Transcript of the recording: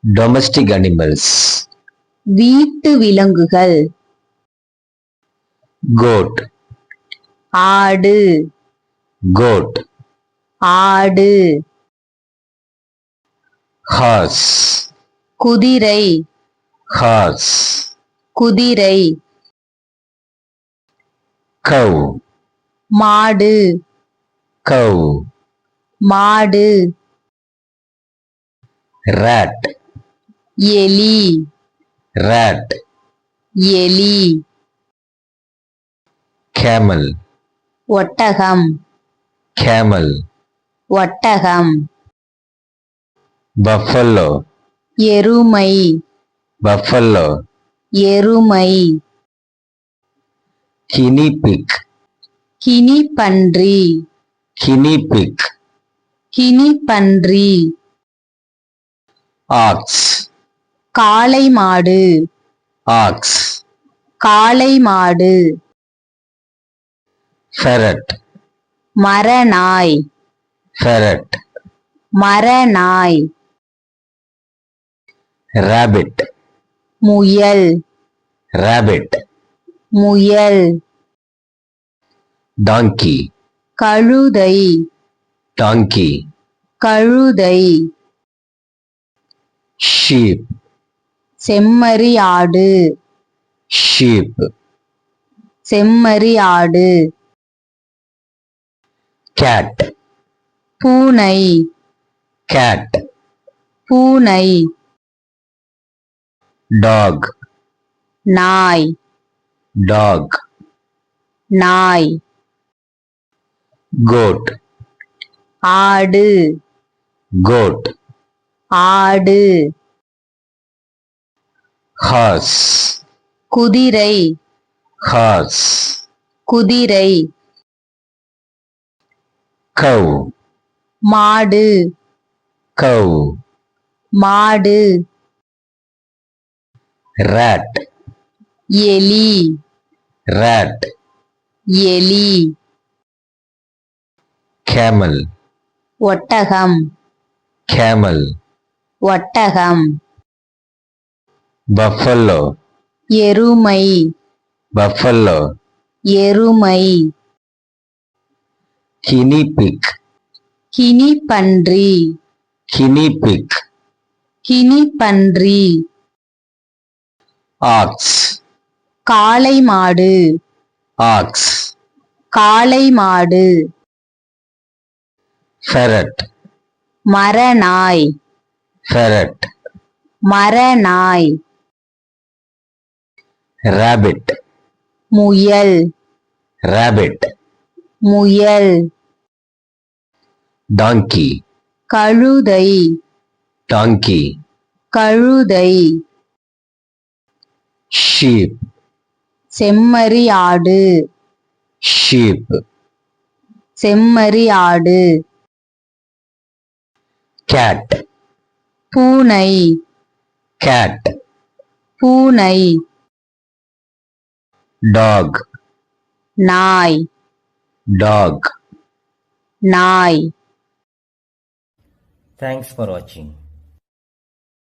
domestic animals. வீட்டு விலங்குகள். Goat, ஆடு goat. ஆடு. Horse, குதிரை horse. குதிரை. Cow, மாடு cow. மாடு. Rat, எலி rat. எலி. Camel, ஒட்டகம் camel. ஒட்டகம். Buffalo, எருமை buffalo. எருமை. Guinea pig, கினிப்பன்றி guinea pig. கினிப்பன்றி. Ox, காளை மாடு ox. காளை மாடு. Ferret, மரநாய் ferret. மரநாய். Rabbit, முயல் rabbit. முயல். Donkey, கழுதை donkey. கழுதை. Sheep, செம்மறி ஆடு sheep. செம்மறி ஆடு. Cat, பூனை cat. பூனை. Dog, நாய் dog. நாய். Goat, ஆடு goat. ஆடு. Horse, குதிரை horse. குதிரை. Cow, மாடு cow. மாடு. Rat, எலி rat. எலி. Camel, ஒட்டகம் camel. ஒட்டகம். Buffalo, எருமை buffalo. எருமை. Guinea pig, கினிப்பன்றி guinea pig. கினிப்பன்றி. Ox, காளை மாடு ox. காளை மாடு. Ferret, மரநாய் ferret. மரநாய். Rabbit, முயல் rabbit. முயல். Donkey, கழுதை donkey. கழுதை. Sheep, செம்மறி ஆடு sheep. செம்மறி ஆடு. Cat, பூனை cat. பூனை. Dog, நாய் dog. நாய். Thanks for watching.